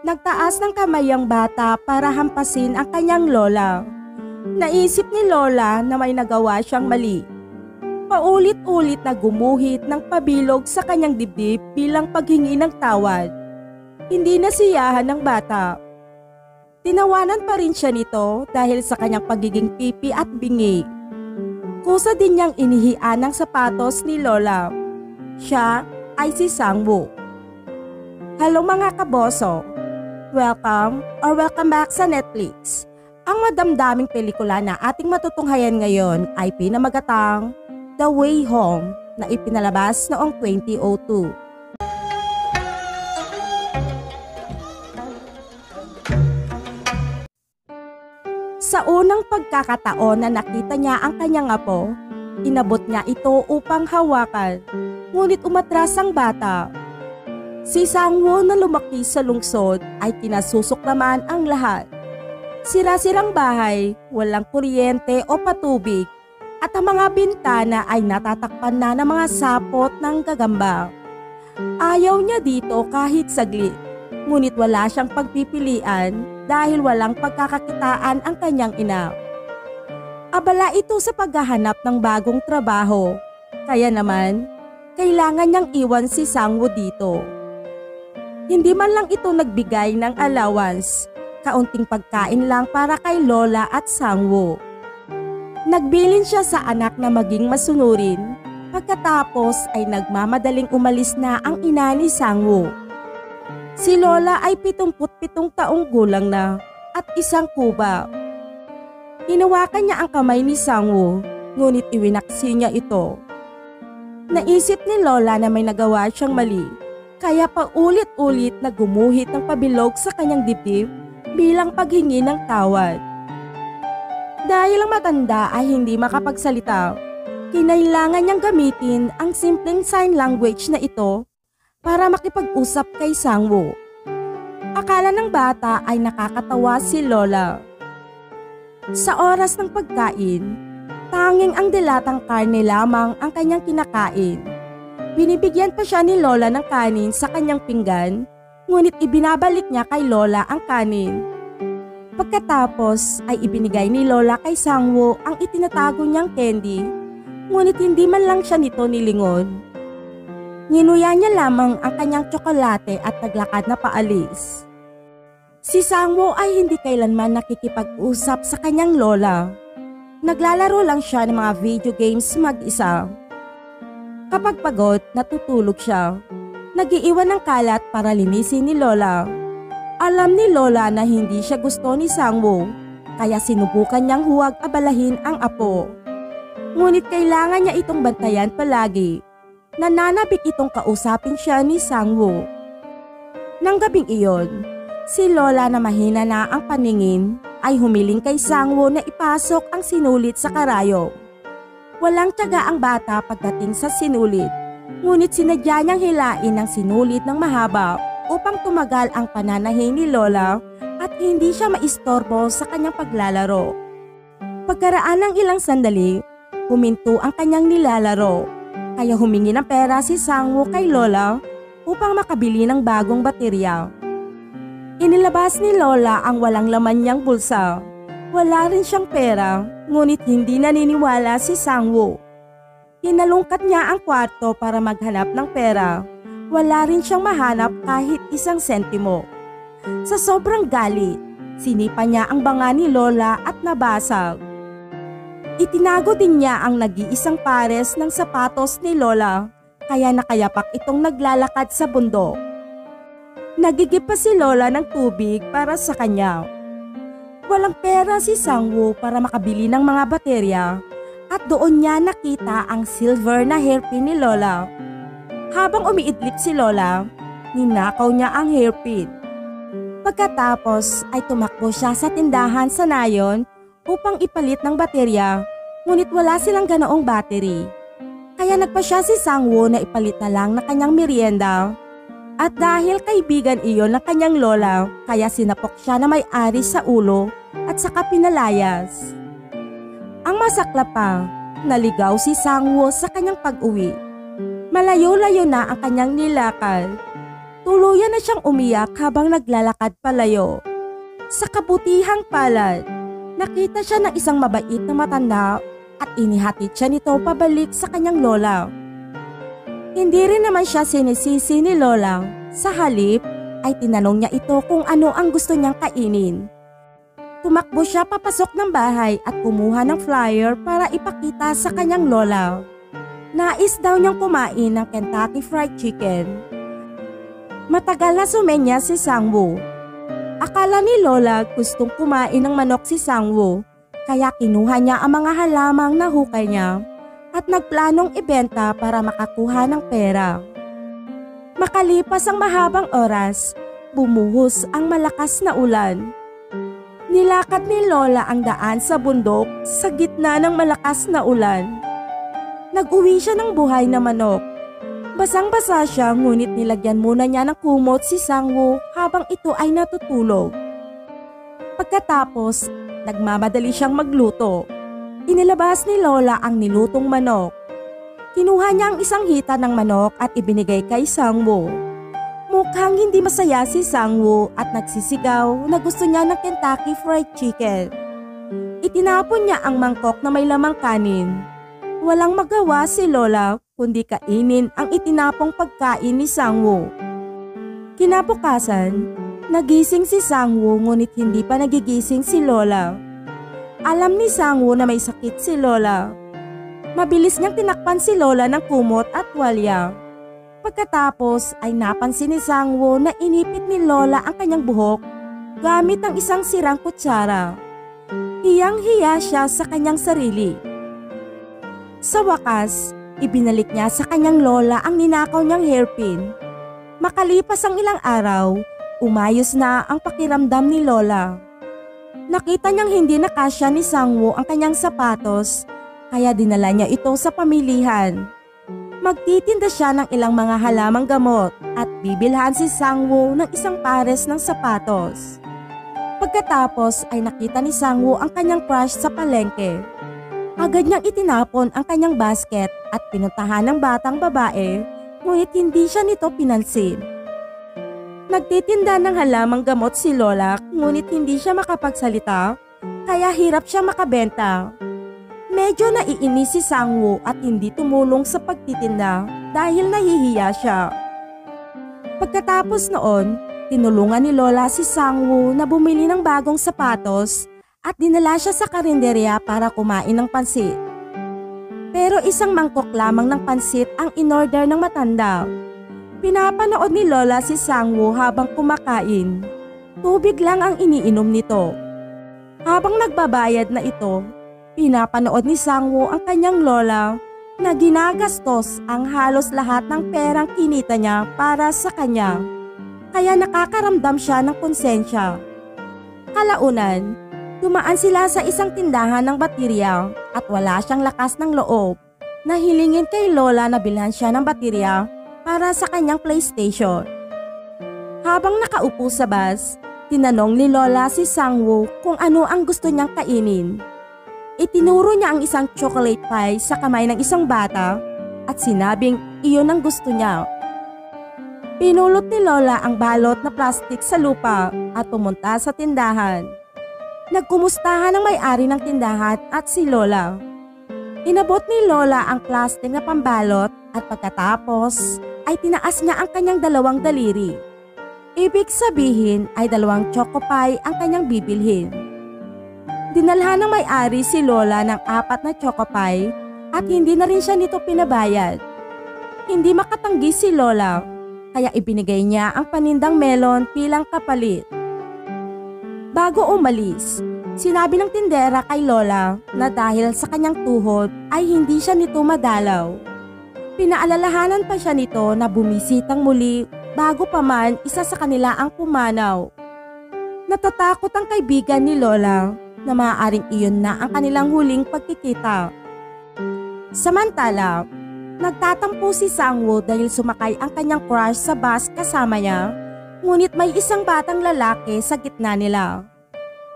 Nagtaas ng kamay ang bata para hampasin ang kanyang lola. Naisip ni Lola na may nagawa siyang mali. Paulit-ulit na gumuhit ng pabilog sa kanyang dibdib bilang paghingi ng tawad. Hindi nasiyahan ng bata. Tinawanan pa rin siya nito dahil sa kanyang pagiging pipi at bingi. Kusa din niyang inihian ng sapatos ni Lola. Siya ay si Sangwoo. Hello mga kaboso! Welcome back sa Netflix. Ang madamdaming pelikula na ating matutunghayan ngayon ay pinamagatang The Way Home na ipinalabas noong 2002. Sa unang pagkakataon na nakita niya ang kanyang apo, inabot niya ito upang hawakan, ngunit umatras ang bata. Si Sangwoo na lumaki sa lungsod ay kinasusok naman ang lahat. Sira-sirang bahay, walang kuryente o patubig, at ang mga bintana ay natatakpan na ng mga sapot ng gagamba. Ayaw niya dito kahit saglit, ngunit wala siyang pagpipilian dahil walang pagkakakitaan ang kanyang ina. Abala ito sa paghahanap ng bagong trabaho, kaya naman kailangan niyang iwan si Sangwoo dito. Hindi man lang ito nagbigay ng allowance, kaunting pagkain lang para kay Lola at Sangwoo. Nagbilin siya sa anak na maging masunurin, pagkatapos ay nagmamadaling umalis na ang ina ni Sangwoo. Si Lola ay 77 taong gulang na at isang kuba. Hinawakan niya ang kamay ni Sangwoo, ngunit iwinaksi niya ito. Naisip ni Lola na may nagawa siyang mali, kaya paulit-ulit na gumuhit ng pabilog sa kanyang dibdib bilang paghingi ng tawad. Dahil ang matanda ay hindi makapagsalita, kinailangan niyang gamitin ang simpleng sign language na ito para makipag-usap kay Sangwoo. Akala ng bata ay nakakatawa si Lola. Sa oras ng pagkain, tanging ang dilatang karne lamang ang kanyang kinakain. Binibigyan pa siya ni Lola ng kanin sa kanyang pinggan, ngunit ibinabalik niya kay Lola ang kanin. Pagkatapos ay ibinigay ni Lola kay Sangwoo ang itinatago niyang candy, ngunit hindi man lang siya nito nilingon. Nginuya niya lamang ang kanyang tsokolate at naglakad na paalis. Si Sangwoo ay hindi kailanman nakikipag-usap sa kanyang lola. Naglalaro lang siya ng mga video games mag-isa. Kapag pagod, natutulog siya. Nag-iiwan ng kalat para linisin ni Lola. Alam ni Lola na hindi siya gusto ni Sangwoo, kaya sinubukan niyang huwag abalahin ang apo. Ngunit kailangan niya itong bantayan palagi. Nananabik itong kausapin siya ni Sangwoo. Nang gabing iyon, si Lola na mahina na ang paningin ay humiling kay Sangwoo na ipasok ang sinulit sa karayom. Walang tiyaga ang bata pagdating sa sinulit, ngunit sinadya niyang hilain ang sinulit ng mahaba upang tumagal ang pananahin ni Lola at hindi siya maistorbo sa kanyang paglalaro. Pagkaraan ng ilang sandali, huminto ang kanyang nilalaro, kaya humingi ng pera si Sangwoo kay Lola upang makabili ng bagong baterya. Inilabas ni Lola ang walang laman niyang bulsa. Wala rin siyang pera, ngunit hindi naniniwala si Sangwoo. Hinalungkat niya ang kwarto para maghanap ng pera. Wala rin siyang mahanap kahit isang sentimo. Sa sobrang galit, sinipa niya ang banga ni Lola at nabasag. Itinago din niya ang nag-iisang pares ng sapatos ni Lola, kaya nakayapak itong naglalakad sa bundok. Nagigip pa si Lola ng tubig para sa kanya. Walang pera si Sangwoo para makabili ng mga baterya at doon niya nakita ang silver na hairpin ni Lola. Habang umiidlip si Lola, ninakaw niya ang hairpin. Pagkatapos ay tumakbo siya sa tindahan sa nayon upang ipalit ng baterya, ngunit wala silang ganoong battery. Kaya nagpasya si Sangwoo na ipalit na lang na kanyang merienda. At dahil kaibigan iyon ng kanyang lola, kaya sinapok siya na may-ari sa ulo at saka pinalayas. Ang masakla pa, naligaw si Sangwoo sa kanyang pag-uwi. Malayo-layo na ang kanyang nilakad. Tuluyan na siyang umiyak habang naglalakad palayo. Sa kabutihang palad, nakita siya ng isang mabait na matanda at inihatid siya nito pabalik sa kanyang lola. Hindi rin naman siya sinisisi ni lola. Sa halip ay tinanong niya ito kung ano ang gusto niyang kainin. Tumakbo siya papasok ng bahay at kumuha ng flyer para ipakita sa kanyang lola. Nais daw niyang kumain ng Kentucky Fried Chicken. Matagal na sumenya si Sang-woo. Akala ni lola gustong kumain ng manok si Sang-woo, kaya kinuha niya ang mga halamang nahukay niya at nagplanong ibenta para makakuha ng pera. Makalipas ang mahabang oras, bumuhos ang malakas na ulan. Nilakad ni lola ang daan sa bundok sa gitna ng malakas na ulan. Nag-uwi siya ng buhay na manok. Basang-basa siya ngunit nilagyan muna niya ng kumot si Sang-woo habang ito ay natutulog. Pagkatapos, nagmamadali siyang magluto. Inilabas ni lola ang nilutong manok. Kinuha niya ang isang hita ng manok at ibinigay kay Sang-woo. Mukhang hindi masaya si Sang-woo at nagsisigaw na gusto niya ng Kentucky Fried Chicken. Itinapon niya ang mangkok na may lamang kanin. Walang magawa si lola kundi kainin ang itinapong pagkain ni Sang-woo. Kinabukasan, nagising si Sang-woo ngunit hindi pa nagigising si lola. Alam ni Sang-woo na may sakit si lola. Mabilis niyang tinakpan si lola ng kumot at tuwalya. Pagkatapos ay napansin ni Sang-woo na inipit ni lola ang kanyang buhok gamit ang isang sirang kutsara. Hiyang-hiya siya sa kanyang sarili. Sa wakas, ibinalik niya sa kanyang lola ang ninakaw niyang hairpin. Makalipas ang ilang araw, umayos na ang pakiramdam ni lola. Nakita niyang hindi nakasya ni Sang-woo ang kanyang sapatos, kaya dinala niya ito sa pamilihan. Magtitinda siya ng ilang mga halamang gamot at bibilhan si Sang-woo ng isang pares ng sapatos. Pagkatapos ay nakita ni Sang-woo ang kanyang crush sa palengke. Agad niyang itinapon ang kanyang basket at pinuntahan ng batang babae, ngunit hindi siya nito pinansin. Nagtitinda ng halamang gamot si lola ngunit hindi siya makapagsalita, kaya hirap siya makabenta. Medyo naiinis si Sang-woo at hindi tumulong sa pagtitinda dahil nahihiya siya. Pagkatapos noon, tinulungan ni lola si Sang-woo na bumili ng bagong sapatos at dinala siya sa karinderya para kumain ng pansit. Pero isang mangkok lamang ng pansit ang inorder ng matanda. Pinapanood ni lola si Sang-woo habang kumakain. Tubig lang ang iniinom nito. Habang nagbabayad na ito, pinapanood ni Sang-woo ang kanyang lola na ginagastos ang halos lahat ng perang kinita niya para sa kanya. Kaya nakakaramdam siya ng konsensya. Kalaunan, dumaan sila sa isang tindahan ng baterya at wala siyang lakas ng loob na hilingin kay lola na bilhan siya ng baterya para sa kanyang PlayStation. Habang nakaupo sa bus, tinanong ni lola si Sang-woo kung ano ang gusto niyang kainin. Itinuro niya ang isang chocolate pie sa kamay ng isang bata at sinabing iyon ang gusto niya. Pinulot ni lola ang balot na plastik sa lupa at pumunta sa tindahan. Nagkumustahan ang may-ari ng tindahan at si lola. Inabot ni lola ang plastik na pambalot at pagkatapos ay tinaas niya ang kanyang dalawang daliri. Ibig sabihin ay 2 choco pie ang kanyang bibilhin. Dinalhan ng may-ari si lola ng 4 na choco pie at hindi na rin siya nito pinabayad. Hindi makatanggi si lola, kaya ibinigay niya ang panindang melon bilang kapalit. Bago umalis, sinabi ng tindera kay lola na dahil sa kanyang tuhod ay hindi siya nito madalaw. Pinaalalahanan pa siya nito na bumisitang muli bago pa man isa sa kanila ang pumanaw. Natatakot ang kaibigan ni lola na maaaring iyon na ang kanilang huling pagkikita. Samantala, nagtatampo si Sang-woo dahil sumakay ang kanyang crush sa bus kasama niya, ngunit may isang batang lalaki sa gitna nila.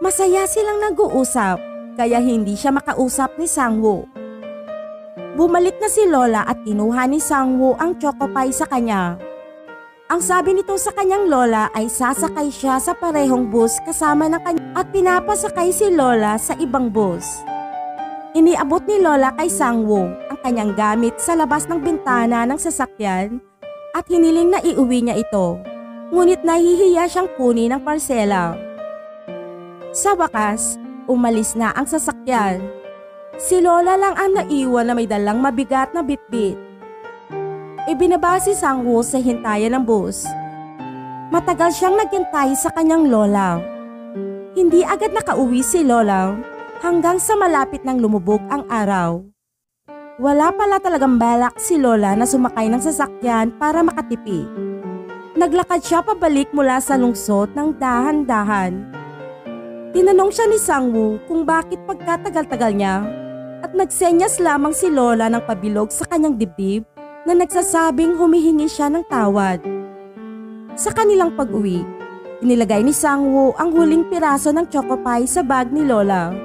Masaya silang nag-uusap, kaya hindi siya makausap ni Sang-woo. Bumalik na si lola at kinuha ni Sang-woo ang choco pie sa kanya. Ang sabi nito sa kanyang lola ay sasakay siya sa parehong bus kasama ng kanya at pinapasakay si lola sa ibang bus. Iniabot ni lola kay Sang-woo ang kanyang gamit sa labas ng bintana ng sasakyan at hiniling na iuwi niya ito. Ngunit nahihiya siyang kunin ang parsela. Sa wakas, umalis na ang sasakyan. Si lola lang ang naiwan na may dalang mabigat na bitbit. Ibinaba si Sang-woo sa hintayan ng bus. Matagal siyang naghintay sa kanyang lola. Hindi agad nakauwi si lola hanggang sa malapit nang lumubog ang araw. Wala pala talagang balak si lola na sumakay ng sasakyan para makatipid. Naglakad siya pabalik mula sa lungsod ng dahan-dahan. Tinanong siya ni Sang-woo kung bakit pagkatagal-tagal niya at nagsenyas lamang si lola ng pabilog sa kanyang dibdib na nagsasabing humihingi siya ng tawad. Sa kanilang pag-uwi, inilagay ni Sang-woo ang huling piraso ng choco pie sa bag ni lola.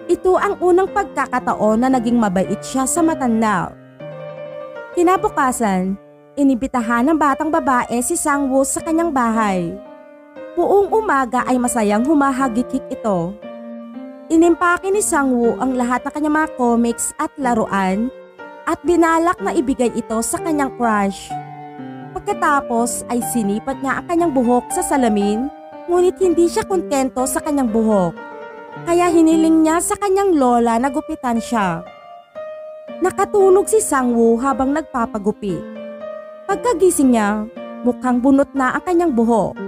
Ito ang unang pagkakataon na naging mabait siya sa matanda. Kinabukasan, inibitahan ng batang babae si Sang-woo sa kanyang bahay. Buong umaga ay masayang humahagikik ito. Inimpake ni Sang-woo ang lahat ng kanyang mga comics at laruan at binalak na ibigay ito sa kanyang crush. Pagkatapos ay sinipat niya ang kanyang buhok sa salamin, ngunit hindi siya kontento sa kanyang buhok. Kaya hiniling niya sa kanyang lola na gupitan siya. Nakatulog si Sang-woo habang nagpapagupit. Pagkagising niya, mukhang bunot na ang kanyang buhok.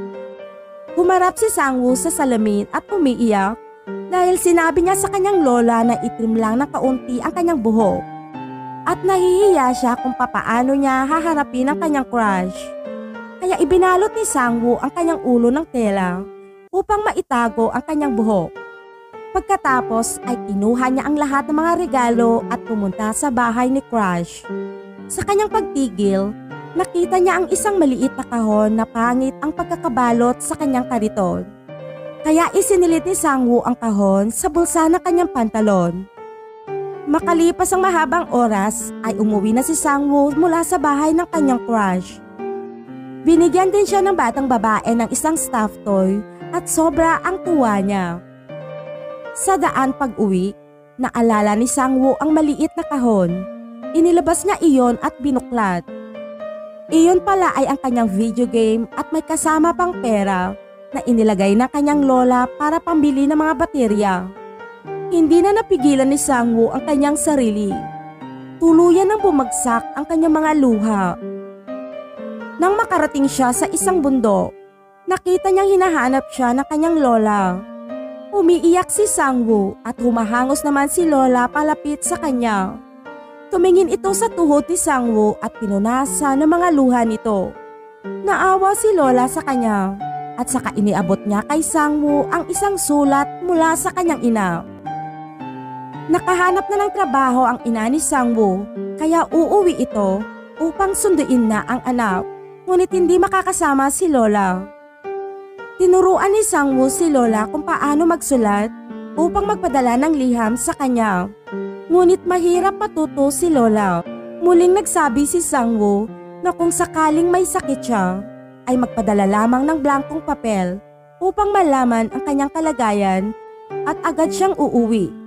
Humarap si Sang-woo sa salamin at umiiyak dahil sinabi niya sa kanyang lola na itrim lang ng kaunti ang kanyang buhok. At nahihiya siya kung papaano niya haharapin ang kanyang crush. Kaya ibinalot ni Sang-woo ang kanyang ulo ng tela upang maitago ang kanyang buhok. Pagkatapos ay kinuha niya ang lahat ng mga regalo at pumunta sa bahay ni crush. Sa kanyang pagtigil, nakita niya ang isang maliit na kahon na pangit ang pagkakabalot sa kanyang kariton. Kaya isinilit ni Sang-woo ang kahon sa bulsa ng kanyang pantalon. Makalipas ang mahabang oras ay umuwi na si Sang-woo mula sa bahay ng kanyang crush. Binigyan din siya ng batang babae ng isang stuffed toy at sobra ang tuwa niya. Sa daan pag-uwi, naalala ni Sang-woo ang maliit na kahon. Inilabas niya iyon at binuklat. Iyon pala ay ang kanyang video game at may kasama pang pera na inilagay ng kanyang lola para pambili ng mga baterya. Hindi na napigilan ni Sang-woo ang kanyang sarili. Tuluyan nang bumagsak ang kanyang mga luha. Nang makarating siya sa isang bundok, nakita niyang hinahanap siya ng kanyang lola. Umiiyak si Sang-woo at humahangos naman si lola palapit sa kanya. Tumingin ito sa tuhod ni Sang-woo at pinunasan ng mga luha nito. Naawa si lola sa kanya at saka iniabot niya kay Sang-woo ang isang sulat mula sa kanyang ina. Nakahanap na ng trabaho ang ina ni Sang-woo kaya uuwi ito upang sunduin na ang anak, ngunit hindi makakasama si lola. Tinuruan ni Sang-woo si lola kung paano magsulat upang magpadala ng liham sa kanya. Ngunit mahirap matuto si lola. Muling nagsabi si Sang-woo na kung sakaling may sakit siya, ay magpadala lamang ng blankong papel upang malaman ang kanyang kalagayan at agad siyang uuwi.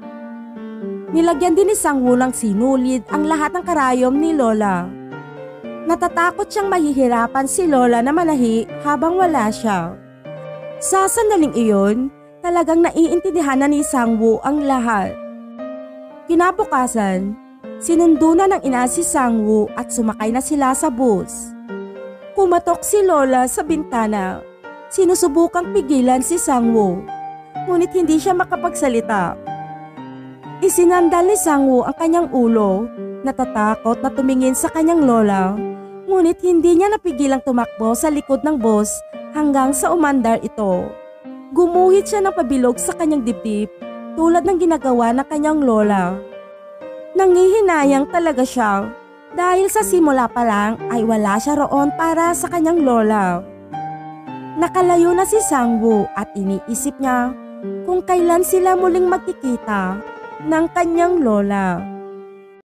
Nilagyan din ni Sang-woo ng sinulid ang lahat ng karayom ni lola. Natatakot siyang mahihirapan si lola na manahi habang wala siya. Sa sandaling iyon, talagang naiintindihan na ni Sang-woo ang lahat. Kinabukasan, sinundo na ng ina si Sang-woo at sumakay na sila sa bus. Kumatok si lola sa bintana. Sinusubukang pigilan si Sang-woo, ngunit hindi siya makapagsalita. Isinandal ni Sang-woo ang kanyang ulo, natatakot na tumingin sa kanyang lola, ngunit hindi niya napigilang tumakbo sa likod ng bus hanggang sa umandar ito. Gumuhit siya ng pabilog sa kanyang dibdib tulad ng ginagawa ng kanyang lola. Nangihinayang talaga siya dahil sa simula pa lang ay wala siya roon para sa kanyang lola. Nakalayo na si Sang-woo at iniisip niya kung kailan sila muling magkikita ng kanyang lola.